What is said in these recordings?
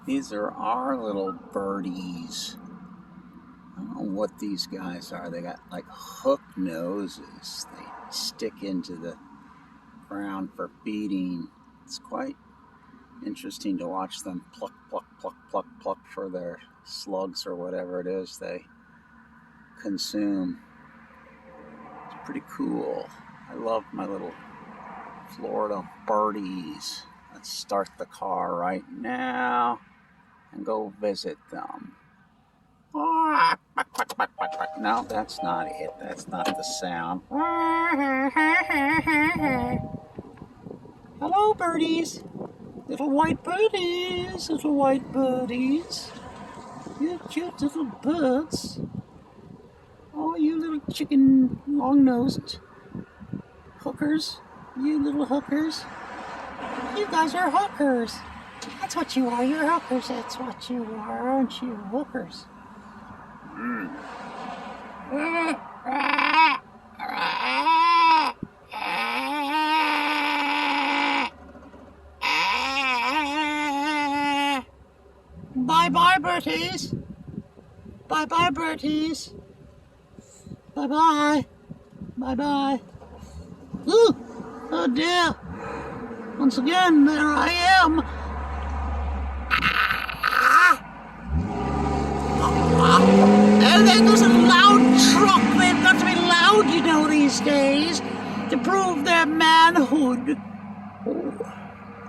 These are our little birdies. I don't know what these guys are. They got like hook noses. They stick into the ground for feeding. It's quite interesting to watch them pluck, pluck, pluck, pluck, pluck for their slugs or whatever it is they consume. It's pretty cool. I love my little Florida birdies. Let's start the car right now and go visit them. No, that's not it. That's not the sound. Hello, birdies. Little white birdies. Little white birdies. You cute little birds. Oh, you little chicken long-nosed hookers. You little hookers. You guys are hookers. That's what you are. You're hookers. That's what you are, aren't you? Hookers. Bye-bye, birdies. Bye-bye, birdies. Bye-bye. Bye-bye. Ooh! Oh dear. Once again, there I am. And there goes a loud truck. They've got to be loud, you know, these days, to prove their manhood. Oh,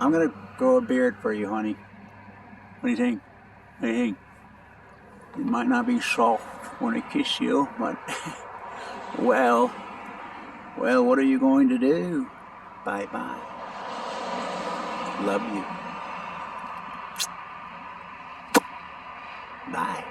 I'm gonna grow a beard for you, honey. What do you think? Hey, it might not be soft when I kiss you, but well, what are you going to do? Bye-bye. Love you. Bye.